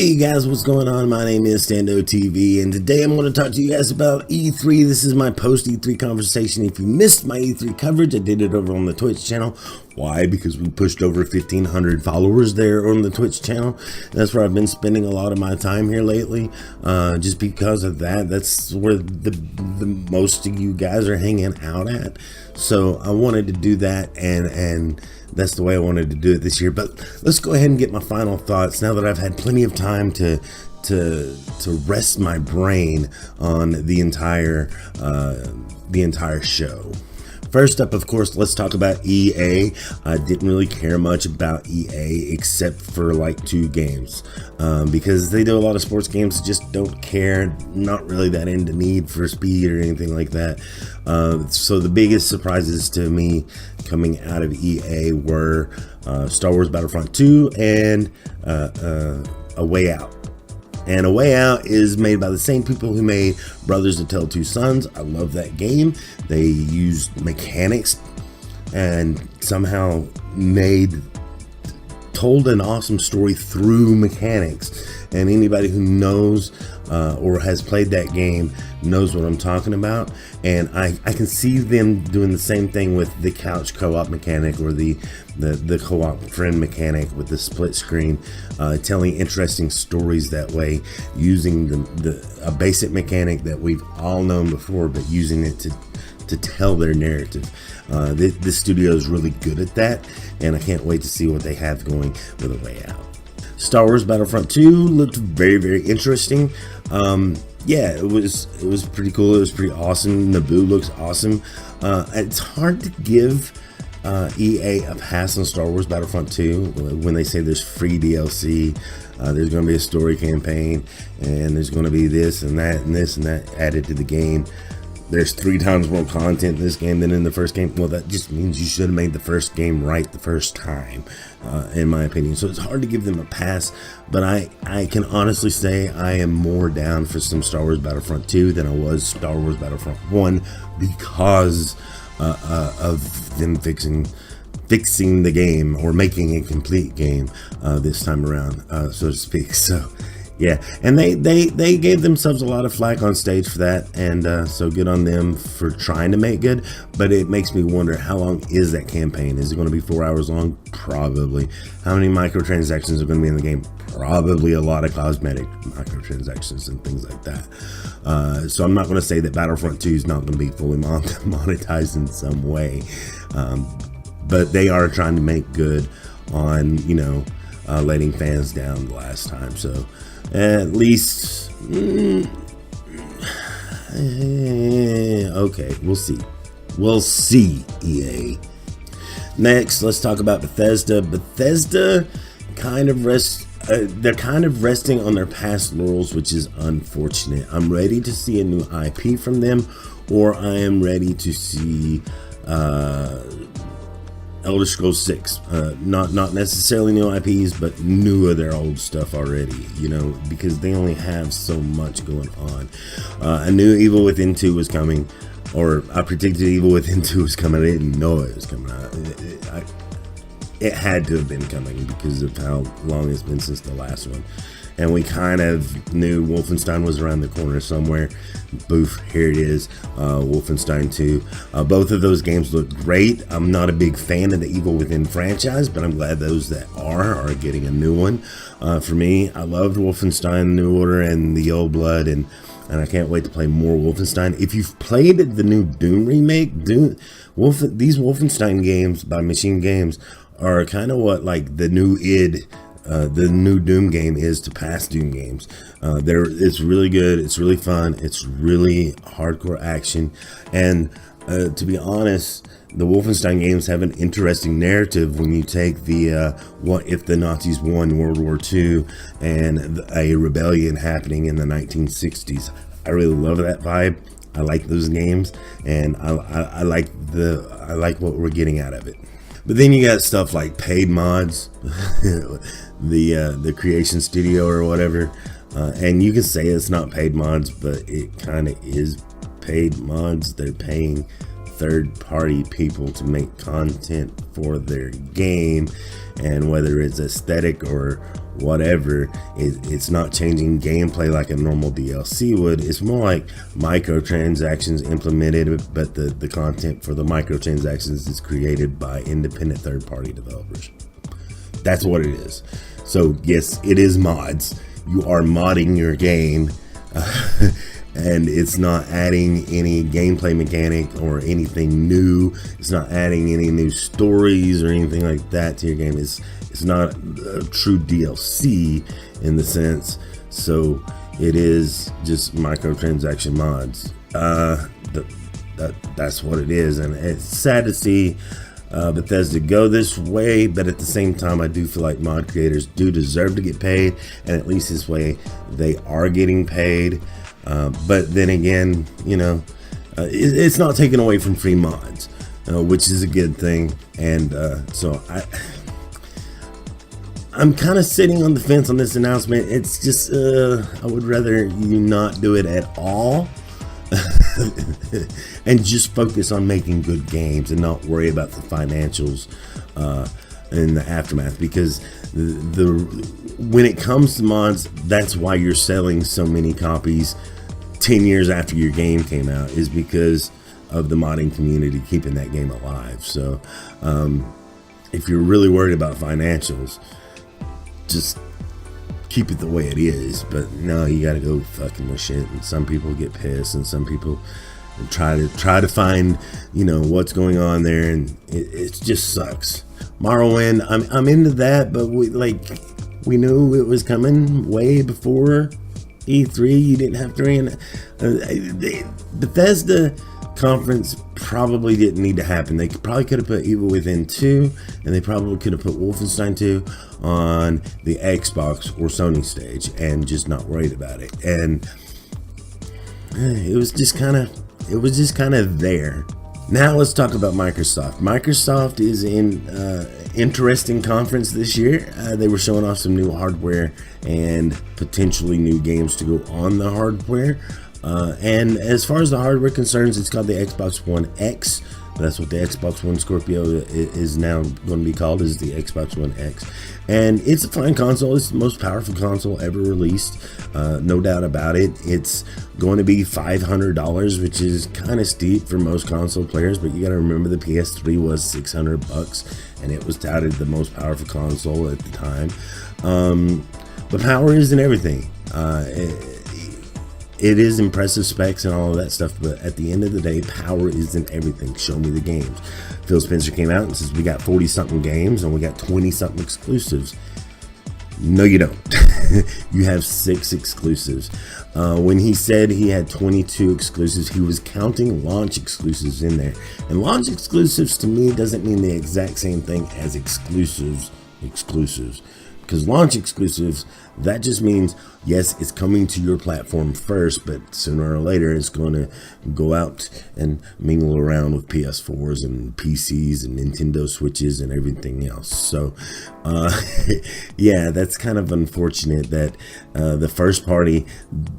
Hey guys, what's going on? My name is Stando TV, and today I'm going to talk to you guys about E3. This is my post E3 conversation. If you missed my E3 coverage, I did it over on the Twitch channel. Why? Because we pushed over 1,500 followers there on the Twitch channel. That's where I've been spending a lot of my time here lately. Just because of that, that's where the most of you guys are hanging out at. So I wanted to do that, and that's the way I wanted to do it this year. But let's go ahead and get my final thoughts now that I've had plenty of time to rest my brain on the entire show. First up, of course, let's talk about EA. I didn't really care much about EA except for like 2 games because they do a lot of sports games. Just don't care, not really that into Need for Speed or anything like that. So the biggest surprises to me coming out of EA were Star Wars Battlefront 2 and A Way Out. And A Way Out is made by the same people who made Brothers: A Tale of Two Sons. I love that game. They used mechanics and somehow told an awesome story through mechanics. And anybody who knows or has played that game knows what I'm talking about. And I can see them doing the same thing with the couch co-op mechanic or the co-op friend mechanic with the split screen, telling interesting stories that way, using a basic mechanic that we've all known before, but using it to tell their narrative. This studio is really good at that, and I can't wait to see what they have going with A Way Out. Star Wars Battlefront 2 looked very, very interesting. Yeah, it was pretty cool. It was pretty awesome. Naboo looks awesome. It's hard to give EA a pass on Star Wars Battlefront 2 when they say there's free DLC, there's going to be a story campaign, and there's going to be this and that and this and that added to the game. There's 3 times more content in this game than in the first game. Well, that just means you should have made the first game right the first time, in my opinion. So it's hard to give them a pass, but I can honestly say I am more down for some Star Wars Battlefront 2 than I was Star Wars Battlefront 1 because of them fixing the game, or making a complete game this time around, so to speak. So yeah, and they gave themselves a lot of flack on stage for that, and so good on them for trying to make good. But it makes me wonder, how long is that campaign? Is it going to be 4 hours long? Probably. How many microtransactions are going to be in the game? Probably a lot of cosmetic microtransactions and things like that. So I'm not going to say that Battlefront 2 is not going to be fully monetized in some way, but they are trying to make good on, letting fans down the last time. So at least, okay, we'll see, EA. Next, let's talk about Bethesda. Bethesda they're kind of resting on their past laurels, which is unfortunate. I'm ready to see a new IP from them, or I am ready to see Elder Scrolls 6, not necessarily new IPs, but new of their old stuff already, because they only have so much going on. I knew Evil Within 2 was coming, or I predicted Evil Within 2 was coming. I didn't know it was coming out. It had to have been coming because of how long it's been since the last one. And we kind of knew Wolfenstein was around the corner somewhere. Boof, here it is, Wolfenstein 2. Both of those games look great. I'm not a big fan of the Evil Within franchise, but I'm glad those that are getting a new one. For me, I loved Wolfenstein New Order and the Old Blood, and I can't wait to play more Wolfenstein. If you've played the new Doom remake, these Wolfenstein games by Machine Games are kind of what like the new the new Doom game is to past Doom games. It's really good. It's really fun. It's really hardcore action. And to be honest, the Wolfenstein games have an interesting narrative when you take the what if the Nazis won World War II and a rebellion happening in the 1960s. I really love that vibe. I like those games, and I like what we're getting out of it. But then you got stuff like paid mods, the Creation Studio or whatever, and you can say it's not paid mods, but it kind of is paid mods. They're paying third-party people to make content for their game, and whether it's aesthetic or whatever. It's not changing gameplay like a normal DLC would. It's more like microtransactions implemented, but the content for the microtransactions is created by independent third-party developers. That's what it is. So yes, it is mods. You are modding your game, and it's not adding any gameplay mechanic or anything new. It's not adding any new stories or anything like that to your game. It's not a true DLC in the sense. So it is just microtransaction mods. That's what it is, and it's sad to see Bethesda go this way, but at the same time, I do feel like mod creators do deserve to get paid, and at least this way they are getting paid. But then again, it's not taken away from free mods, which is a good thing. And so I'm kind of sitting on the fence on this announcement. It's just I would rather you not do it at all. And just focus on making good games and not worry about the financials in the aftermath, because when it comes to mods, that's why you're selling so many copies 10 years after your game came out, is because of the modding community keeping that game alive. So if you're really worried about financials, just keep it the way it is. But no, you gotta go fucking with shit, and some people get pissed, and some people try to find what's going on there, and it just sucks. Morrowind, I'm into that, but we knew it was coming way before E3. You didn't have to Bethesda conference probably didn't need to happen. They probably could have put Evil Within 2, and they probably could have put Wolfenstein 2 on the Xbox or Sony stage and just not worried about it. And it was just kind of there. Now let's talk about Microsoft. Microsoft is in interesting conference this year. They were showing off some new hardware and potentially new games to go on the hardware. And as far as the hardware concerns, it's called the Xbox One X. That's what the Xbox One Scorpio is now going to be called, is the Xbox One X. And it's a fine console. It's the most powerful console ever released, no doubt about it. It's going to be $500, which is kind of steep for most console players, but you got to remember the PS3 was $600, and it was touted the most powerful console at the time. But power isn't everything. It is impressive specs and all of that stuff, but at the end of the day, power isn't everything. Show me the games. Phil Spencer came out and says we got 40-something games and we got 20-something exclusives. No, you don't. You have 6 exclusives. When he said he had 22 exclusives, he was counting launch exclusives in there. And launch exclusives to me doesn't mean the exact same thing as exclusives. Because launch exclusives, that just means, yes, it's coming to your platform first, but sooner or later it's going to go out and mingle around with PS4s and PCs and Nintendo Switches and everything else. So, yeah, that's kind of unfortunate that the first party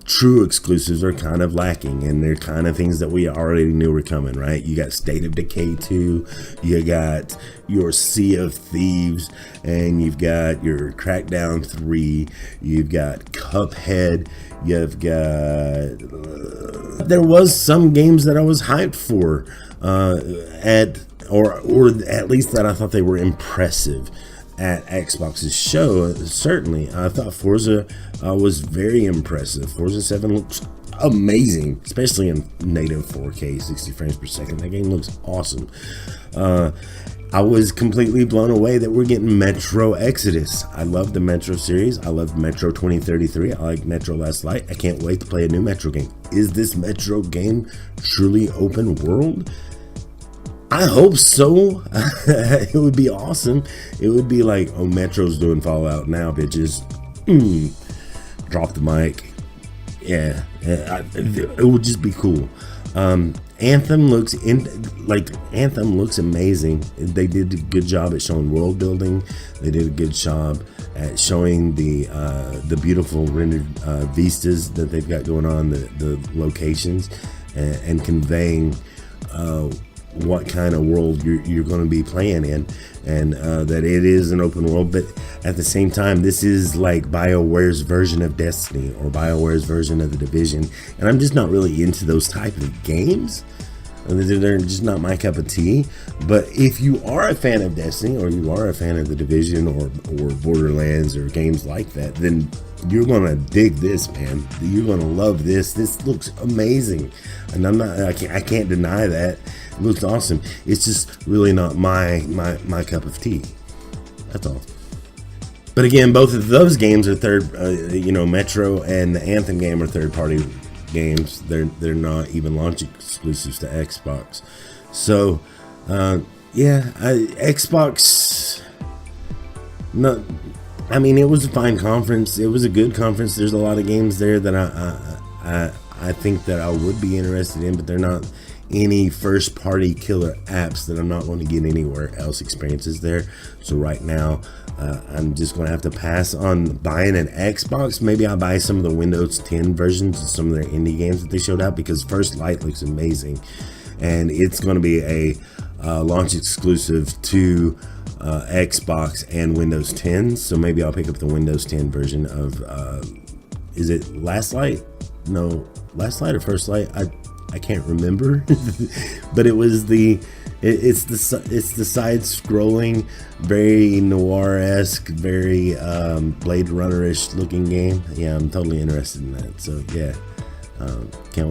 true exclusives are kind of lacking, and they're kind of things that we already knew were coming, right? You got State of Decay 2, you got your Sea of Thieves, and you've got your Crackdown 3, you've got Cuphead, you've got there was some games that I was hyped for or at least that I thought they were impressive at Xbox's show. Certainly I thought Forza was very impressive. Forza 7 looks amazing, especially in native 4K 60 frames per second. That game looks awesome. I was completely blown away that we're getting Metro Exodus. I love the Metro series. I love Metro 2033. I like Metro Last Light. I can't wait to play a new Metro game. Is this Metro game truly open world? I hope so. It would be awesome. It would be like, oh, Metro's doing Fallout now, bitches. Drop the mic. Yeah, it would just be cool. Anthem looks amazing. They did a good job at showing world building. They did a good job at showing the beautiful rendered vistas that they've got going on, the locations, and conveying what kind of world you're going to be playing in, and that it is an open world. But at the same time, this is like BioWare's version of Destiny or BioWare's version of The Division, and I'm just not really into those type of games. They're just not my cup of tea. But if you are a fan of Destiny, or you are a fan of The Division, or Borderlands, or games like that, then you're gonna dig this, man. You're gonna love this. This looks amazing, and I can't deny that. It looks awesome. It's just really not my cup of tea. That's all. But again, both of those games are Metro and the Anthem game are third-party games. They're not even launch exclusives to Xbox. So Xbox, no, I mean, it was a fine conference. It was a good conference. There's a lot of games there that I think that I would be interested in, but they're not any first party killer apps that I'm not going to get anywhere else experiences there. So right now I'm just going to have to pass on buying an Xbox. Maybe I'll buy some of the Windows 10 versions of some of their indie games that they showed out, because First Light looks amazing, and it's going to be a launch exclusive to Xbox and Windows 10. So maybe I'll pick up the Windows 10 version of is it Last Light? No, Last Light or First Light? I can't remember. But it was it's the side-scrolling, very noir-esque, very Blade Runner-ish looking game. Yeah, I'm totally interested in that. So yeah, can't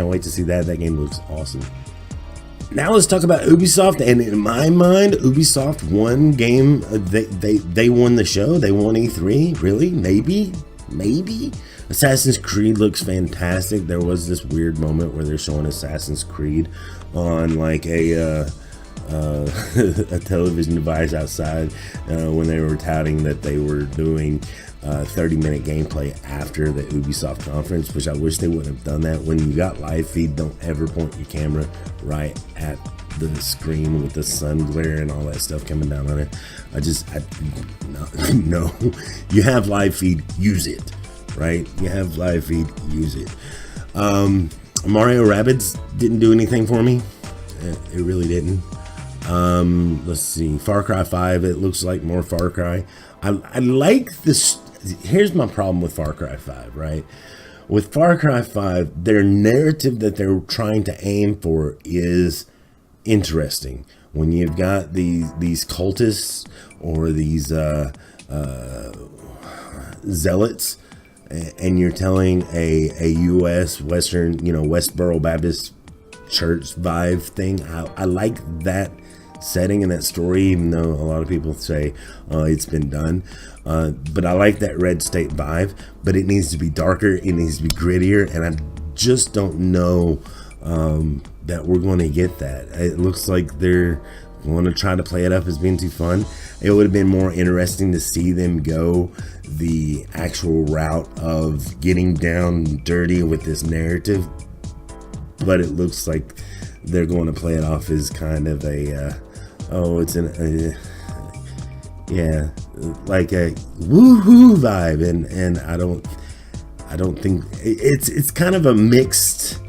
wait to see that. That game looks awesome. Now let's talk about Ubisoft. And in my mind, Ubisoft won game. They won the show. They won E3. Really? Maybe. Assassin's Creed looks fantastic. There was this weird moment where they're showing Assassin's Creed on like a television device outside when they were touting that they were doing 30-minute gameplay after the Ubisoft conference, which I wish they wouldn't have done that. When you got live feed, don't ever point your camera right at the screen with the sun glare and all that stuff coming down on it. No. You have live feed, use it. Right? You have live feed, use it. Mario Rabbids didn't do anything for me. It really didn't. Let's see. Far Cry 5, it looks like more Far Cry. I like this. Here's my problem with Far Cry 5, right? With Far Cry 5, their narrative that they're trying to aim for is interesting. When you've got these cultists or these zealots, and you're telling a U.S. Western, Westboro Baptist Church vibe thing. I like that setting and that story, even though a lot of people say it's been done. But I like that Red State vibe, but it needs to be darker. It needs to be grittier, and I just don't know that we're going to get that. It looks like they're going to try to play it up as being too fun. It would have been more interesting to see them go the actual route of getting down dirty with this narrative, but it looks like they're going to play it off as kind of like a woohoo vibe, and I don't think it's kind of a mixed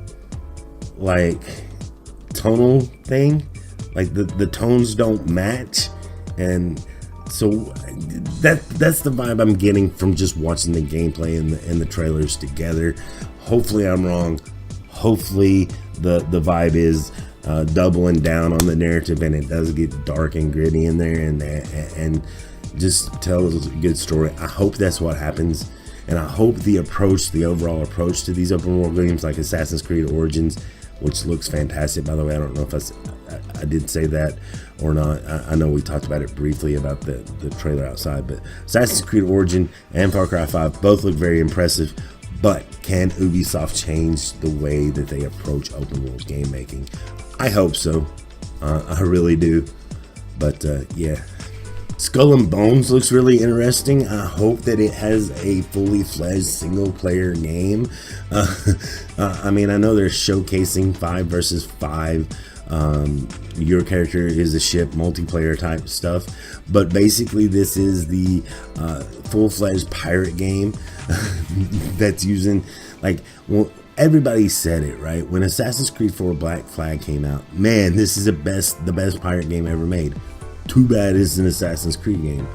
like tonal thing. Like the tones don't match, and so that's the vibe I'm getting from just watching the gameplay and the trailers together. Hopefully I'm wrong. Hopefully the vibe is doubling down on the narrative, and it does get dark and gritty in there, and just tell a good story. I hope that's what happens, and I hope the overall approach to these open world games like Assassin's Creed Origins, which looks fantastic, by the way. I don't know if I did say that or not. I know we talked about it briefly about the trailer outside, but Assassin's Creed Origin and Far Cry 5 both look very impressive. But can Ubisoft change the way that they approach open world game making? I hope so. I really do. But yeah. Skull and Bones looks really interesting. I hope that it has a fully fledged single player game. I mean, I know they're showcasing 5 versus 5. Your character is a ship, multiplayer type stuff. But basically, this is the full-fledged pirate game that's using, like, everybody said it, right? When Assassin's Creed 4 Black Flag came out, man, this is the best pirate game ever made. Too bad it's an Assassin's Creed game.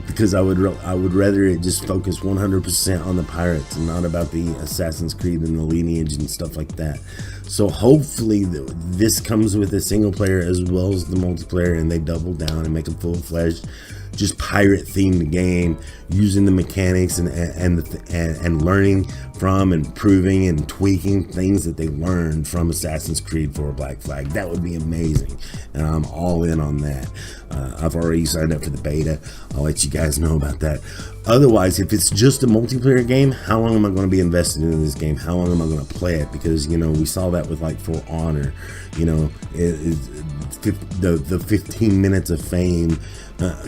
Because I would rather it just focus 100% on the pirates and not about the Assassin's Creed and the lineage and stuff like that. So hopefully this comes with a single player as well as the multiplayer, and they double down and make a full-fledged, just pirate themed game using the mechanics and learning from and improving and tweaking things that they learned from Assassin's Creed 4 Black Flag. That would be amazing, and I'm all in on that. I've already signed up for the beta. I'll let you guys know about that. Otherwise, if it's just a multiplayer game, how long am I going to be invested in this game? How long am I going to play it? Because, you know, we saw that with like For Honor. You know, the 15 minutes of fame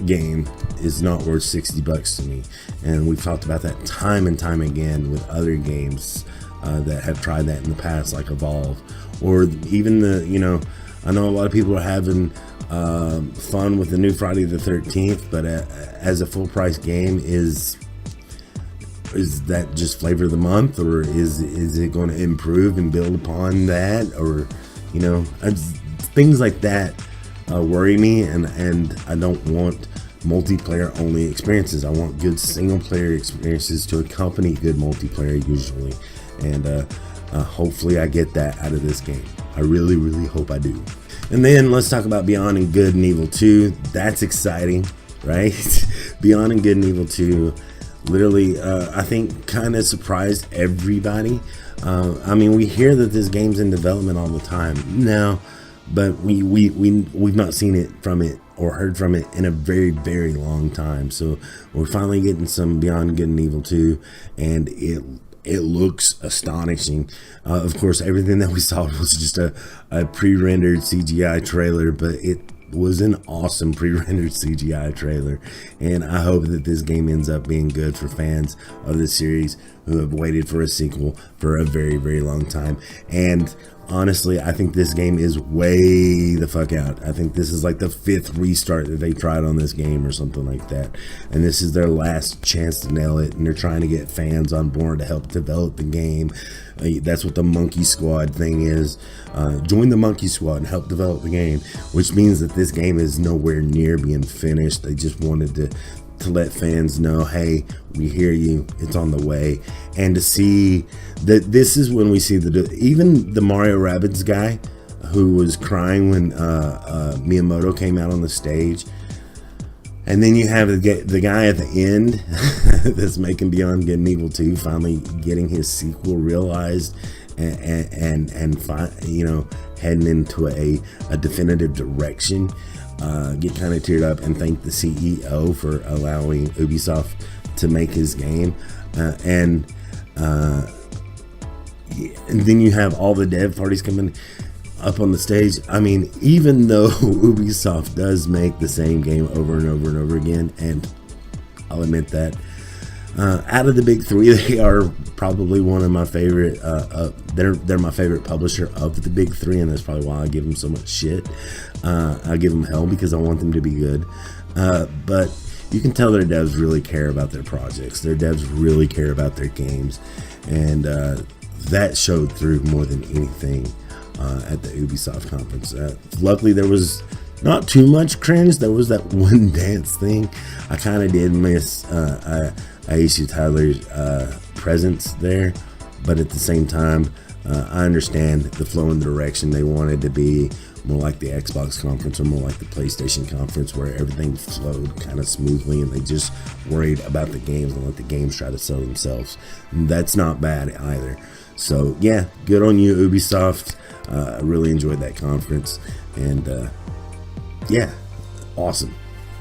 game is not worth $60 to me, and we've talked about that time and time again with other games that have tried that in the past, like Evolve, or even I know a lot of people are having fun with the new Friday the 13th, but as a full price game, is that just flavor of the month, or is it going to improve and build upon that? Or things like that worry me, and I don't want multiplayer only experiences. I want good single player experiences to accompany good multiplayer usually, and hopefully I get that out of this game. I really hope I do. And then let's talk about Beyond and Good and Evil 2. That's exciting, right? Beyond and Good and Evil 2 literally I think kind of surprised everybody. I mean, we hear that this game's in development all the time now, but we've not seen it or heard from it in a very long time. So we're finally getting some Beyond Good and Evil 2, and it looks astonishing. Of course, everything that we saw was just a pre-rendered CGI trailer, but it was an awesome pre-rendered CGI trailer, and I hope that this game ends up being good for fans of the series who have waited for a sequel for a very long time. And honestly, I think this game is way the fuck out. I think this is like the 5th restart that they tried on this game or something like that, and this is their last chance to nail it, and they're trying to get fans on board to help develop the game. That's what the Monkey Squad thing is. Join the Monkey Squad and help develop the game, which means that this game is nowhere near being finished. They just wanted to let fans know, hey, we hear you, it's on the way. And to see that this is when we see even the Mario Rabbids guy who was crying when Miyamoto came out on the stage. And then you have the guy at the end that's making Beyond Good and Evil 2 finally getting his sequel realized and heading into a definitive direction. Get kind of teared up and thank the CEO for allowing Ubisoft to make his game, and then you have all the dev parties coming up on the stage. I mean, even though Ubisoft does make the same game over and over again, and I'll admit that, out of the big three, they are probably one of my favorite. They're my favorite publisher of the big three, and that's probably why I give them so much shit. I give them hell because I want them to be good. But you can tell their devs really care about their projects. Their devs really care about their games, and that showed through more than anything at the Ubisoft conference. Luckily, there was not too much cringe. There was that one dance thing. I kind of did miss Aisha Tyler's presence there, but at the same time, I understand the flow and the direction. They wanted to be more like the Xbox conference or more like the PlayStation conference, where everything flowed kind of smoothly and they just worried about the games and let the games try to sell themselves. And that's not bad either. So yeah, good on you, Ubisoft. I really enjoyed that conference, and yeah, awesome.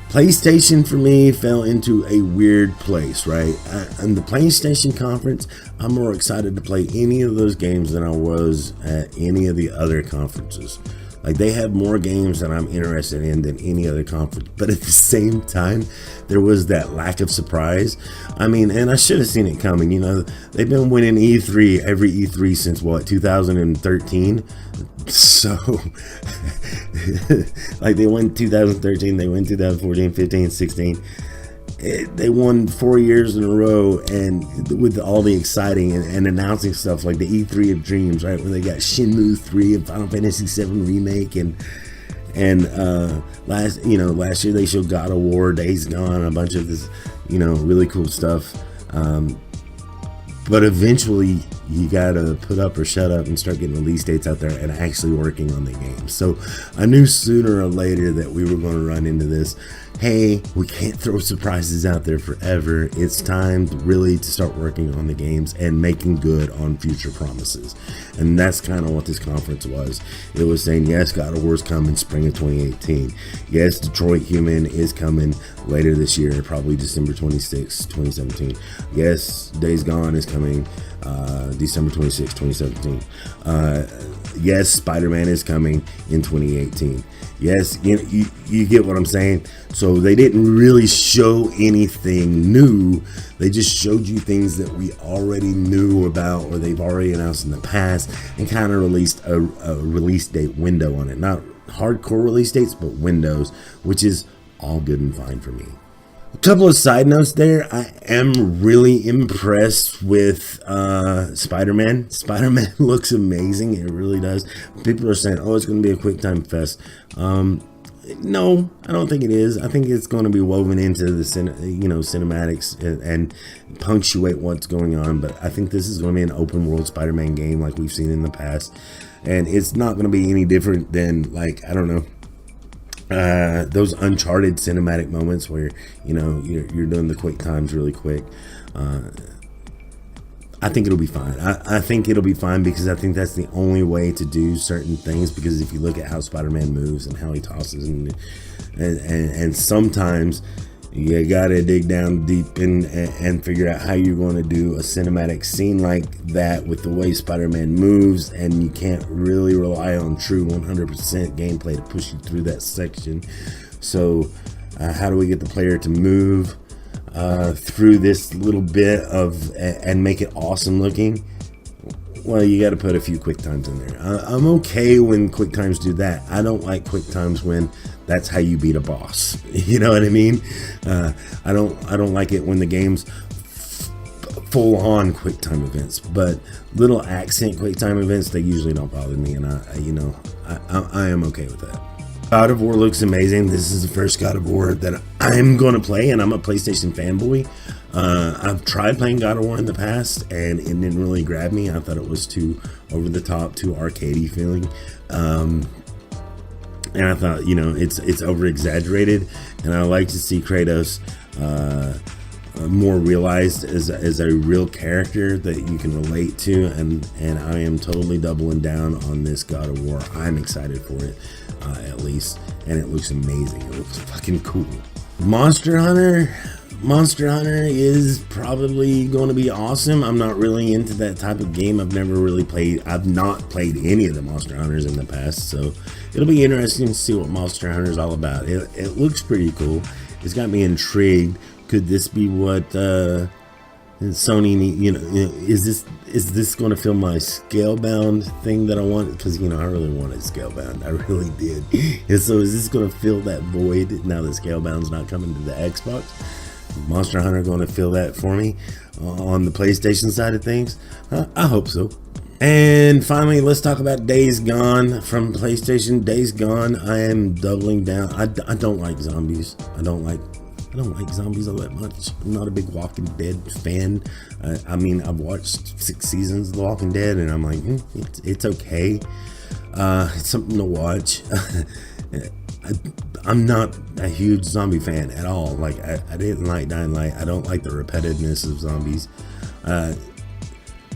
PlayStation for me fell into a weird place, right? In the PlayStation conference, I'm more excited to play any of those games than I was at any of the other conferences. Like, they have more games that I'm interested in than any other conference. But at the same time, there was that lack of surprise. I mean, and I should have seen it coming. You know, they've been winning E3, every E3 since what, 2013? So, like, they won 2013, they win 2014, 15, 16. they won 4 years in a row, and with all the exciting and announcing stuff like the E3 of Dreams, right, where they got Shenmue 3 and Final Fantasy 7 remake, and last year they showed God of War, Days Gone, a bunch of this, really cool stuff. But eventually you gotta put up or shut up and start getting release dates out there and actually working on the game. So I knew sooner or later that we were going to run into this. Hey, we can't throw surprises out there forever. It's time really to start working on the games and making good on future promises. And that's kind of what this conference was. It was saying, yes, God of War's coming spring of 2018. Yes, Detroit Human is coming later this year, probably December 26, 2017. Yes, Days Gone is coming December 26, 2017. Yes, Spider-Man is coming in 2018. Yes, you get what I'm saying. So they didn't really show anything new. They just showed you things that we already knew about, or they've already announced in the past, and kind of released a release date window on it. Not hardcore release dates, but windows, which is all good and fine for me. A couple of side notes there. I am really impressed with Spider-Man. Spider-Man looks amazing. It really does. People are saying, oh, it's going to be a QuickTime Fest. No, I don't think it is. I think it's going to be woven into the cinematics and punctuate what's going on. But I think this is going to be an open world Spider-Man game like we've seen in the past. And it's not going to be any different than, like, I don't know, those Uncharted cinematic moments where you're doing the quick times really quick. I think it'll be fine. I think it'll be fine because I think that's the only way to do certain things, because if you look at how Spider-Man moves and how he tosses and sometimes you gotta dig down deep and figure out how you're going to do a cinematic scene like that with the way Spider-Man moves, and you can't really rely on true 100% gameplay to push you through that section. So how do we get the player to move through this little bit of and make it awesome looking? Well, you got to put a few quick times in there. I'm okay when quick times do that. I don't like quick times when that's how you beat a boss. You know what I mean? I don't like it when the game's full on quick time events, but little accent quick time events, they usually don't bother me, and I am okay with that. God of War looks amazing. This is the first God of War that I'm going to play, and I'm a PlayStation fanboy. I've tried playing God of War in the past, and it didn't really grab me. I thought it was too over the top, too arcadey feeling. And I thought, it's over exaggerated, and I like to see Kratos more realized as a real character that you can relate to, and I am totally doubling down on this God of War. I'm excited for it, at least, and it looks amazing. It looks fucking cool. Monster Hunter is probably going to be awesome. I'm not really into that type of game. I've not played any of the Monster Hunters in the past, so it'll be interesting to see what Monster Hunter is all about. It looks pretty cool. It's got me intrigued. Could this be what Sony need? Is this going to fill my Scalebound thing that I want? Because I really wanted Scalebound. I really did. And so is this going to fill that void now that Scalebound's not coming to the Xbox? Monster Hunter going to fill that for me on the PlayStation side of things? I hope so. And finally, let's talk about Days Gone from PlayStation. Days Gone, I am doubling down. I don't like zombies. I don't like zombies all that much. I'm not a big Walking Dead fan. I've watched 6 seasons of The Walking Dead, and I'm like, it's okay. It's something to watch. I'm not a huge zombie fan at all. Like, I didn't like Dying Light. I don't like the repetitiveness of zombies.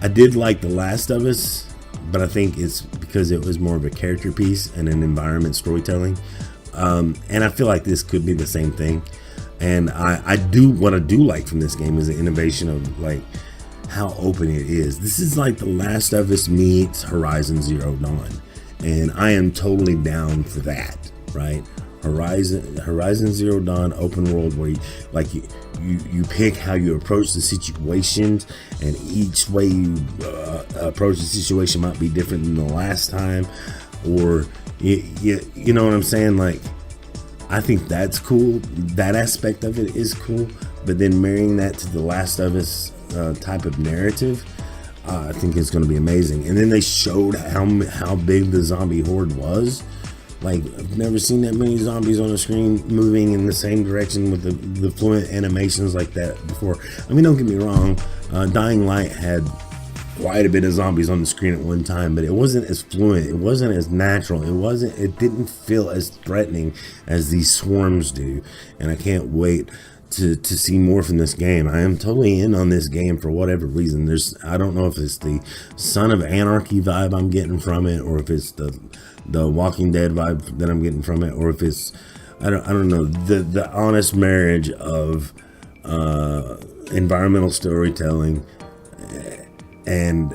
I did like The Last of Us, but I think it's because it was more of a character piece and an environment storytelling. And I feel like this could be the same thing. And what I do like from this game is the innovation of like how open it is. This is like The Last of Us meets Horizon Zero Dawn, and I am totally down for that. Right? Horizon Zero Dawn open world where you pick how you approach the situations, and each way you approach the situation might be different than the last time, or you know what I'm saying? Like, I think that's cool. That aspect of it is cool. but then marrying that to the Last of Us type of narrative, I think it's going to be amazing. And then they showed how big the zombie horde was. Like, I've never seen that many zombies on a screen moving in the same direction with the fluent animations like that before. I mean, don't get me wrong, Dying Light had quite a bit of zombies on the screen at one time, but it wasn't as fluent, it wasn't as natural, it didn't feel as threatening as these swarms do. And I can't wait to see more from this game. I am totally in on this game for whatever reason. I don't know if it's the Son of Anarchy vibe I'm getting from it, or if it's the Walking Dead vibe that I'm getting from it, or if it's I don't know, the honest marriage of environmental storytelling and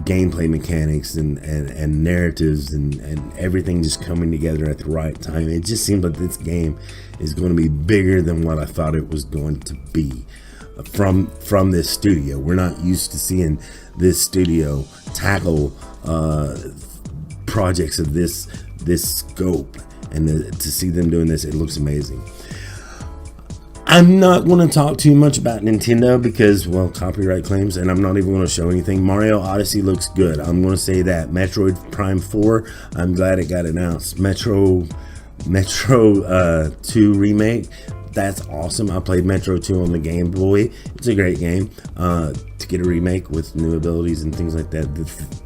gameplay mechanics and narratives and everything just coming together at the right time. It just seems like this game is going to be bigger than what I thought it was going to be from this studio. We're not used to seeing this studio tackle projects of this scope, and to see them doing this, it looks amazing. I'm not going to talk too much about Nintendo because, well, copyright claims, and I'm not even going to show anything. Mario Odyssey looks good. I'm going to say that. Metroid Prime 4, I'm glad it got announced. Metro 2 remake, that's awesome. I played Metro 2 on the Game Boy. It's a great game. To get a remake with new abilities and things like that,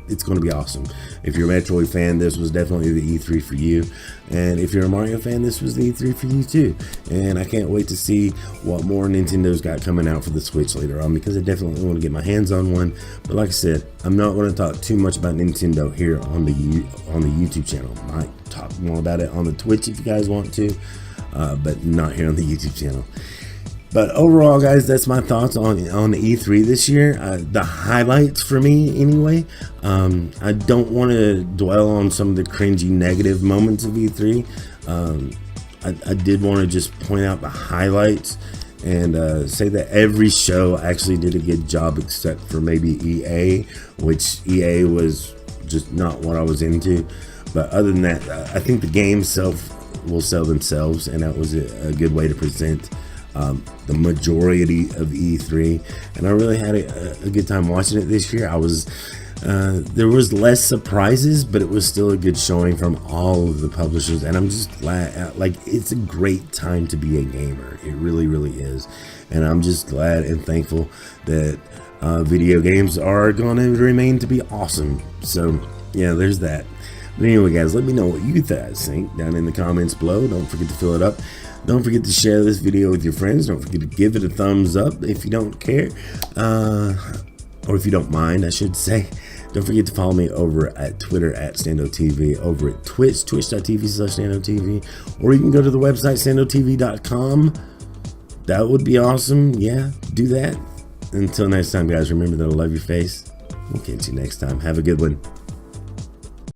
it's going to be awesome. If you're a Metroid fan, this was definitely the E3 for you. And if you're a Mario fan, this was the E3 for you too. And I can't wait to see what more Nintendo's got coming out for the Switch later on, because I definitely want to get my hands on one. But like I said, I'm not going to talk too much about Nintendo here on the YouTube channel. I might talk more about it on the Twitch if you guys want to, but not here on the YouTube channel. But overall, guys, that's my thoughts on the E3 this year. The highlights for me, anyway. I don't want to dwell on some of the cringy negative moments of E3. I did want to just point out the highlights and say that every show actually did a good job, except for maybe EA, which EA was just not what I was into. But other than that, I think the games will sell themselves, and that was a good way to present the majority of E3, and I really had a good time watching it this year. There was less surprises, but it was still a good showing from all of the publishers, and I'm just glad. Like, it's a great time to be a gamer. It really, really is, and I'm just glad and thankful that video games are going to remain to be awesome. So yeah, there's that. But anyway, guys, let me know what you guys think down in the comments below. Don't forget to fill it up. Don't forget to share this video with your friends. Don't forget to give it a thumbs up if you don't care, or if you don't mind, I should say. Don't forget to follow me over at Twitter at StandoTV, over at Twitch, twitch.tv/StandoTV, or you can go to the website StandoTV.com. That would be awesome. Yeah, do that. Until next time, guys, remember that I love your face. We'll catch you next time. Have a good one.